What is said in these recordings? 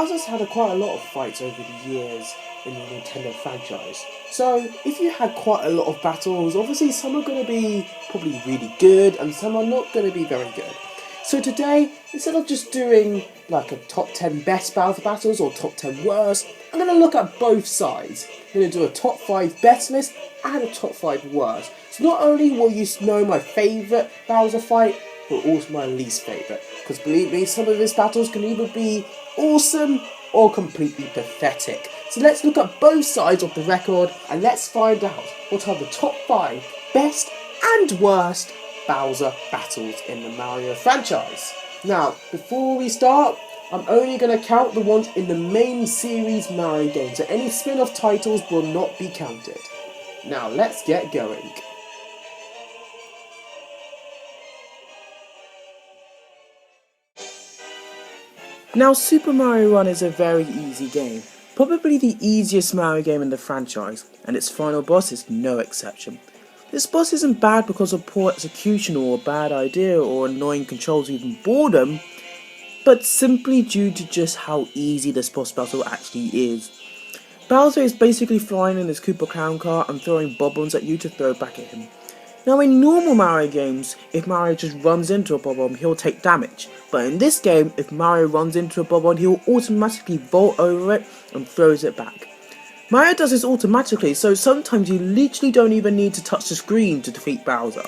Bowser's had quite a lot of fights over the years in the Nintendo franchise. So if you had quite a lot of battles, obviously some are going to be probably really good and some are not going to be very good. So today, instead of just doing like a top 10 best Bowser battles or top 10 worst, I'm going to look at both sides. I'm going to do a top 5 best list and a top 5 worst. So not only will you know my favourite Bowser fight, but also my least favourite. Because believe me, some of his battles can either be awesome or completely pathetic. So let's look at both sides of the record and let's find out what are the top 5 best and worst Bowser battles in the Mario franchise. Now, before we start, I'm only going to count the ones in the main series Mario games, so any spin-off titles will not be counted. Now, let's get going. Now, Super Mario Run is a very easy game, probably the easiest Mario game in the franchise, and its final boss is no exception. This boss isn't bad because of poor execution or a bad idea or annoying controls or even boredom, but simply due to just how easy this boss battle actually is. Bowser is basically flying in his Koopa Clown car and throwing bob-ombs at you to throw back at him. Now in normal Mario games, if Mario just runs into a bob-omb, he'll take damage. But in this game, if Mario runs into a bob-omb, he'll automatically vault over it and throws it back. Mario does this automatically, so sometimes you literally don't even need to touch the screen to defeat Bowser.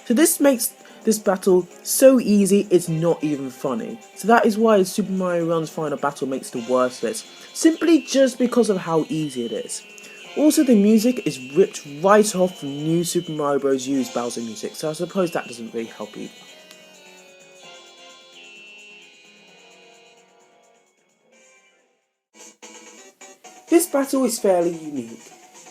So this makes this battle so easy, it's not even funny. So that is why Super Mario Run's final battle makes the worst list, simply just because of how easy it is. Also, the music is ripped right off from new Super Mario Bros. U's Bowser music, so I suppose that doesn't really help either. This battle is fairly unique,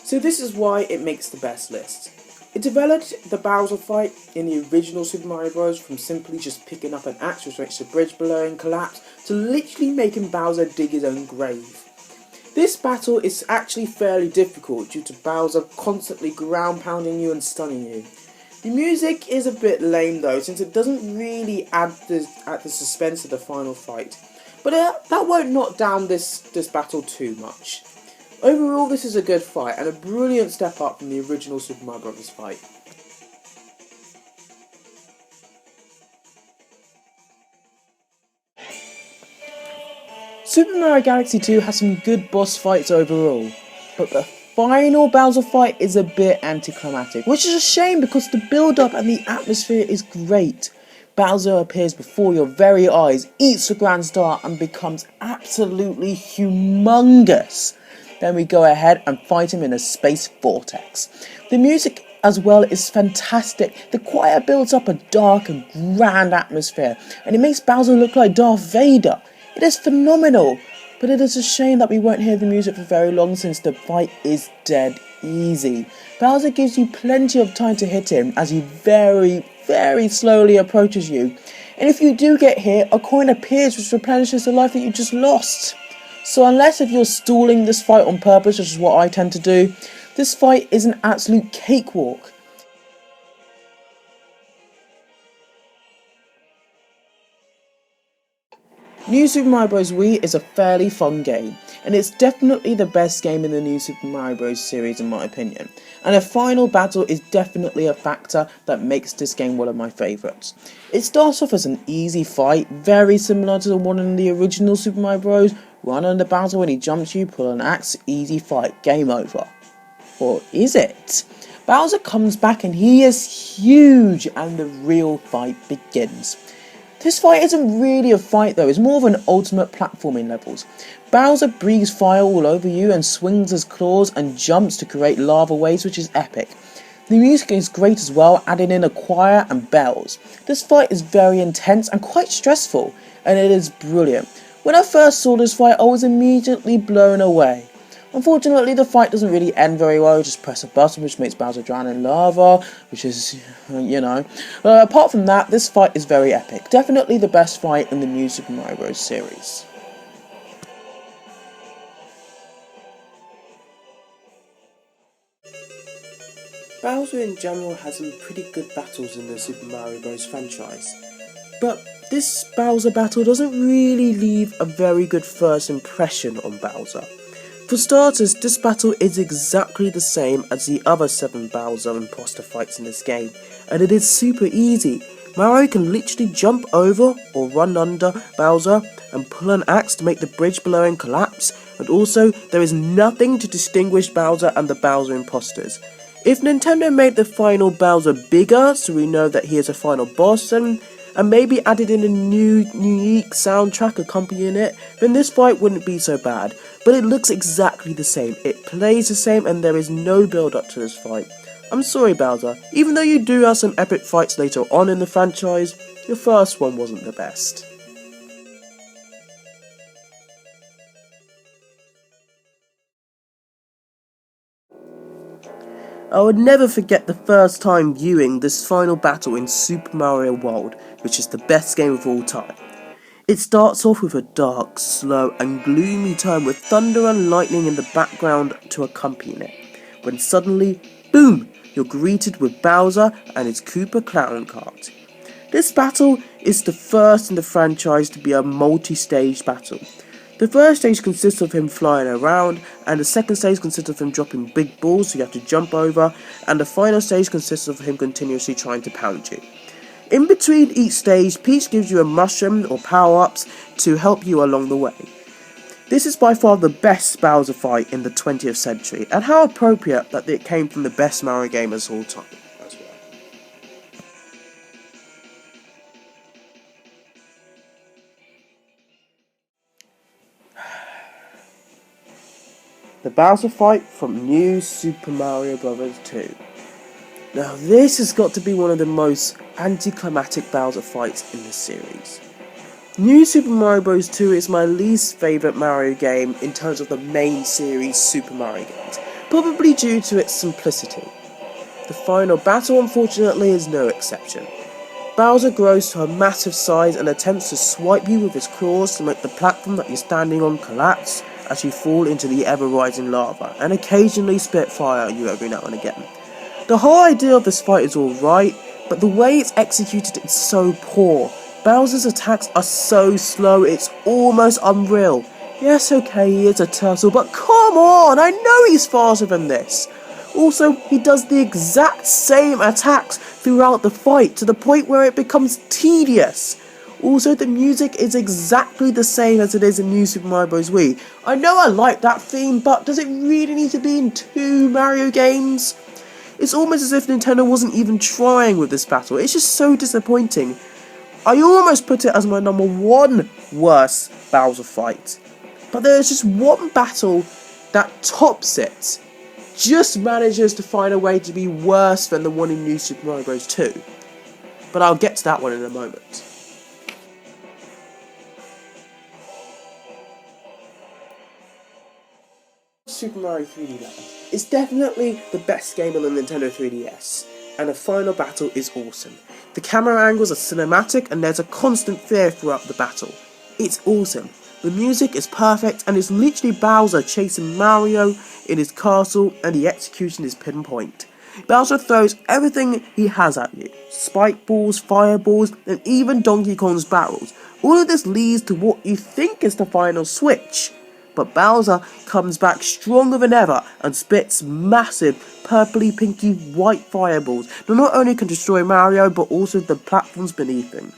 so this is why it makes the best list. It developed the Bowser fight in the original Super Mario Bros. From simply just picking up an axe which makes the bridge below him collapse, to literally making Bowser dig his own grave. This battle is actually fairly difficult due to Bowser constantly ground pounding you and stunning you. The music is a bit lame though, since it doesn't really add the suspense of the final fight. But that won't knock down this battle too much. Overall, this is a good fight and a brilliant step up from the original Super Mario Bros. Fight. Super Mario Galaxy 2 has some good boss fights overall, but the final Bowser fight is a bit anticlimactic, which is a shame because the build-up and the atmosphere is great. Bowser appears before your very eyes, eats the Grand Star and becomes absolutely humongous. Then we go ahead and fight him in a space vortex. The music as well is fantastic. The choir builds up a dark and grand atmosphere and it makes Bowser look like Darth Vader. It is phenomenal, but it is a shame that we won't hear the music for very long since the fight is dead easy. Bowser gives you plenty of time to hit him as he very, very slowly approaches you. And if you do get hit, a coin appears which replenishes the life that you just lost. So unless if you're stalling this fight on purpose, which is what I tend to do, this fight is an absolute cakewalk. New Super Mario Bros. Wii is a fairly fun game, and it's definitely the best game in the new Super Mario Bros. Series in my opinion, and a final battle is definitely a factor that makes this game one of my favourites. It starts off as an easy fight, very similar to the one in the original Super Mario Bros. Run under Bowser when he jumps you, pull an axe, easy fight, game over. Or is it? Bowser comes back and he is huge, and the real fight begins. This fight isn't really a fight though, it's more of an ultimate platforming levels. Bowser breathes fire all over you and swings his claws and jumps to create lava waves, which is epic. The music is great as well, adding in a choir and bells. This fight is very intense and quite stressful, and it is brilliant. When I first saw this fight, I was immediately blown away. Unfortunately, the fight doesn't really end very well. You just press a button which makes Bowser drown in lava, which is, you know. Apart from that, this fight is very epic. Definitely the best fight in the new Super Mario Bros. Series. Bowser in general has some pretty good battles in the Super Mario Bros. Franchise. But this Bowser battle doesn't really leave a very good first impression on Bowser. For starters, this battle is exactly the same as the other 7 Bowser imposter fights in this game, and it is super easy. Mario can literally jump over or run under Bowser and pull an axe to make the bridge below him collapse, and also there is nothing to distinguish Bowser and the Bowser imposters. If Nintendo made the final Bowser bigger so we know that he is a final boss and maybe added in a new unique soundtrack accompanying it, then this fight wouldn't be so bad. But it looks exactly the same, it plays the same, and there is no build up to this fight. I'm sorry Bowser, even though you do have some epic fights later on in the franchise, your first one wasn't the best. I would never forget the first time viewing this final battle in Super Mario World, which is the best game of all time. It starts off with a dark, slow and gloomy tone with thunder and lightning in the background to accompany it, when suddenly, boom, you're greeted with Bowser and his Koopa Clown Cart. This battle is the first in the franchise to be a multi-stage battle. The first stage consists of him flying around, and the second stage consists of him dropping big balls so you have to jump over, and the final stage consists of him continuously trying to pound you. In between each stage, Peach gives you a mushroom or power-ups to help you along the way. This is by far the best Bowser fight in the 20th century, and how appropriate that it came from the best Mario game of all time as well. The Bowser fight from New Super Mario Bros. 2. Now this has got to be one of the most anticlimactic Bowser fights in the series. New Super Mario Bros. 2 is my least favourite Mario game in terms of the main series Super Mario games, probably due to its simplicity. The final battle unfortunately is no exception. Bowser grows to a massive size and attempts to swipe you with his claws to make the platform that you're standing on collapse as you fall into the ever-rising lava, and occasionally spit fire at you every now and again. The whole idea of this fight is alright, but the way it's executed is so poor. Bowser's attacks are so slow, it's almost unreal. Yes, okay, he is a turtle, but come on, I know he's faster than this. Also, he does the exact same attacks throughout the fight, to the point where it becomes tedious. Also, the music is exactly the same as it is in New Super Mario Bros. Wii. I know I like that theme, but does it really need to be in 2 Mario games? It's almost as if Nintendo wasn't even trying with this battle. It's just so disappointing. I almost put it as my number 1 worst Bowser fight. But there's just one battle that tops it. Just manages to find a way to be worse than the one in New Super Mario Bros. 2. But I'll get to that one in a moment. Super Mario 3D Land is definitely the best game on the Nintendo 3DS, and the final battle is awesome. The camera angles are cinematic and there's a constant fear throughout the battle. It's awesome. The music is perfect and it's literally Bowser chasing Mario in his castle, and the execution is pinpoint. Bowser throws everything he has at you. Spike balls, fireballs, and even Donkey Kong's barrels. All of this leads to what you think is the final switch. But Bowser comes back stronger than ever and spits massive purpley pinky white fireballs that not only can destroy Mario but also the platforms beneath him.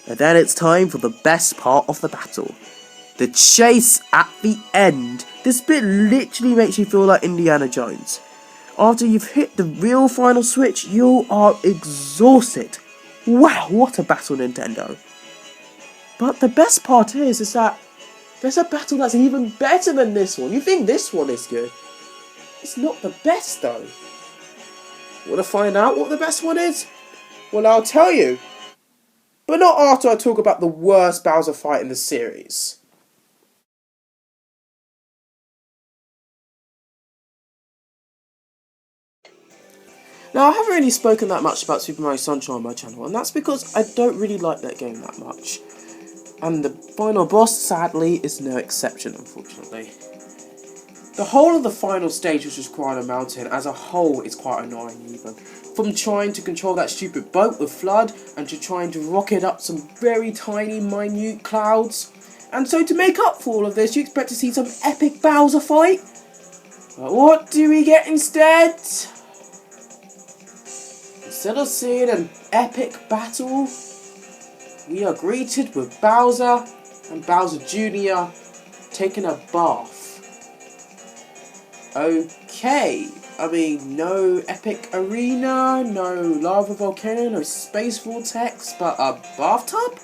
And then it's time for the best part of the battle. The chase at the end. This bit literally makes you feel like Indiana Jones. After you've hit the real final switch, you are exhausted. Wow, what a battle, Nintendo. But the best part is that there's a battle that's even better than this one. You think this one is good? It's not the best though. Want to find out what the best one is? Well, I'll tell you. But not after I talk about the worst Bowser fight in the series. Now, I haven't really spoken that much about Super Mario Sunshine on my channel, and that's because I don't really like that game that much. And the final boss, sadly, is no exception, unfortunately. The whole of the final stage, which was Piranha Mountain, as a whole, is quite annoying even. From trying to control that stupid boat with FLUDD, and to trying to rocket up some very tiny, minute clouds. And so to make up for all of this, you expect to see some epic Bowser fight? But what do we get instead? Instead of seeing an epic battle, we are greeted with Bowser and Bowser Jr. taking a bath. Okay, I mean, no epic arena, no lava volcano, no space vortex, but a bathtub?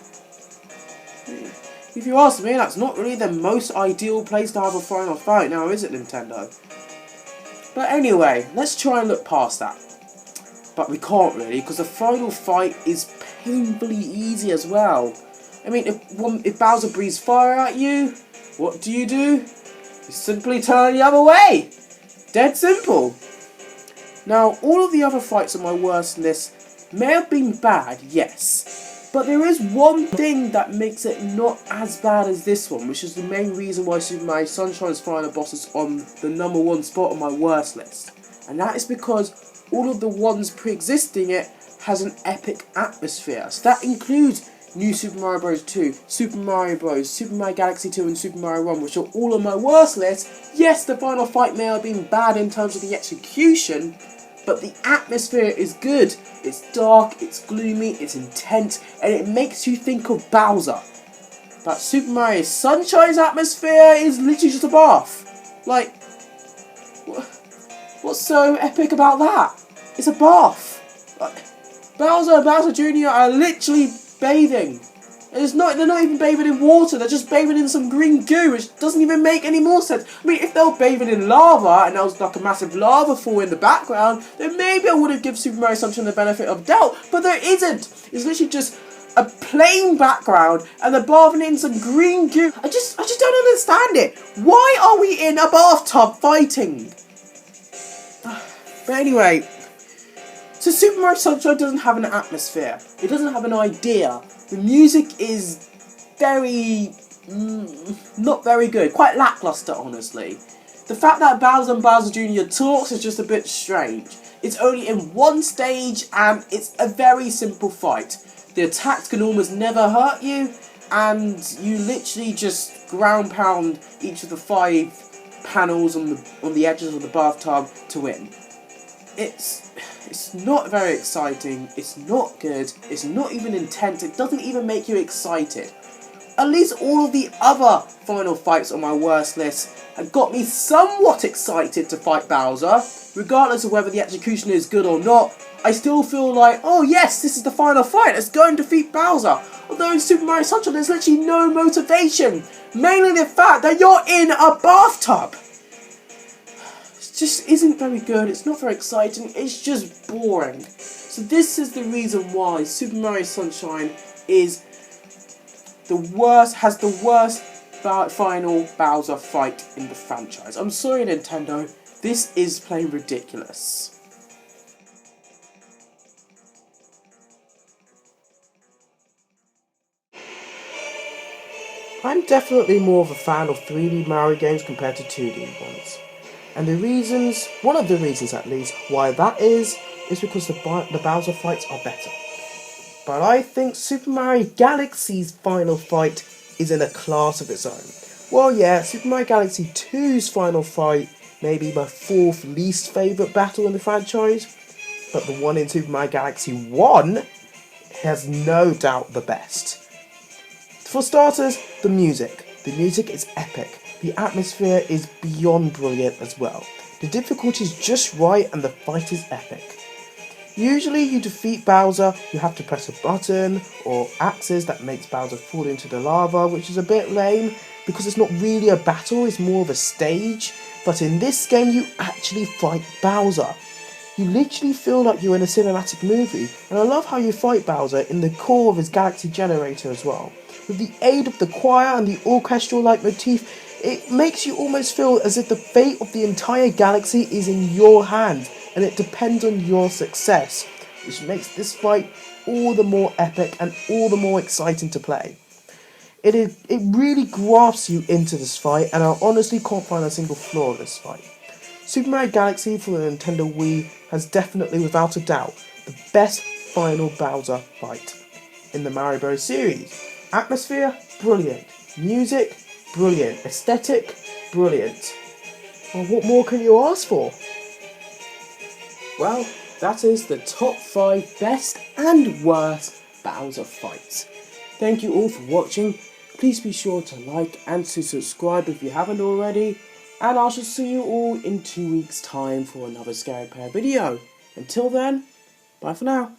If you ask me, that's not really the most ideal place to have a final fight now, is it, Nintendo? But anyway, let's try and look past that. But we can't really, because the final fight is painfully easy as well. I mean, if Bowser breathes fire at you, what do? You simply turn the other way. Dead simple. Now, all of the other fights on my worst list may have been bad, yes. But there is one thing that makes it not as bad as this one, which is the main reason why Super Mario Sunshine's final boss is on the #1 spot on my worst list. And that is because all of the ones pre-existing it has an epic atmosphere. So that includes New Super Mario Bros. 2, Super Mario Bros., Super Mario Galaxy 2 and Super Mario Run, which are all on my worst list. Yes, the final fight may have been bad in terms of the execution, but the atmosphere is good. It's dark, it's gloomy, it's intense, and it makes you think of Bowser. But Super Mario Sunshine's atmosphere is literally just a bath. Like, what's so epic about that? It's a bath. Like, Bowser and Bowser Jr. are literally bathing. They're not even bathing in water, they're just bathing in some green goo, which doesn't even make any more sense. I mean, if they were bathing in lava, and there was like a massive lava fall in the background, then maybe I would have given Super Mario Sunshine the benefit of doubt, but there isn't. It's literally just a plain background, and they're bathing in some green goo. I just don't understand it. Why are we in a bathtub fighting? But anyway, so Super Mario Sunshine doesn't have an atmosphere. It doesn't have an idea. The music is very, not very good. Quite lackluster, honestly. The fact that Bowser and Bowser Jr. talks is just a bit strange. It's only in one stage, and it's a very simple fight. The attacks can almost never hurt you, and you literally just ground pound each of the 5 panels on the edges of the bathtub to win. It's not very exciting, it's not good, it's not even intense, it doesn't even make you excited. At least all of the other final fights on my worst list have got me somewhat excited to fight Bowser. Regardless of whether the execution is good or not, I still feel like, oh yes, this is the final fight, let's go and defeat Bowser. Although in Super Mario Sunshine there's literally no motivation, mainly the fact that you're in a bathtub. Just isn't very good, it's not very exciting, it's just boring. So this is the reason why Super Mario Sunshine is has the worst final Bowser fight in the franchise. I'm sorry, Nintendo, this is plain ridiculous. I'm definitely more of a fan of 3D Mario games compared to 2D ones. And one of the reasons at least, why that is because the Bowser fights are better. But I think Super Mario Galaxy's final fight is in a class of its own. Well, yeah, Super Mario Galaxy 2's final fight may be my 4th least favourite battle in the franchise, but the one in Super Mario Galaxy 1 has no doubt the best. For starters, the music. The music is epic. The atmosphere is beyond brilliant as well. The difficulty is just right and the fight is epic. Usually you defeat Bowser, you have to press a button or axes that makes Bowser fall into the lava, which is a bit lame because it's not really a battle, it's more of a stage. But in this game you actually fight Bowser. You literally feel like you're in a cinematic movie, and I love how you fight Bowser in the core of his Galaxy Generator as well. With the aid of the choir and the orchestral-like motif, it makes you almost feel as if the fate of the entire galaxy is in your hands, and it depends on your success, which makes this fight all the more epic and all the more exciting to play. It really grasps you into this fight, and I honestly can't find a single flaw in this fight. Super Mario Galaxy for the Nintendo Wii has definitely, without a doubt, the best final Bowser fight in the Mario Bros. Series. Atmosphere, brilliant. Music, brilliant. Aesthetic, brilliant. Well, what more can you ask for? Well, that is the top 5 best and worst Bowser fights. Thank you all for watching. Please be sure to like and to subscribe if you haven't already. And I shall see you all in 2 weeks' time for another Scary Pair video. Until then, bye for now.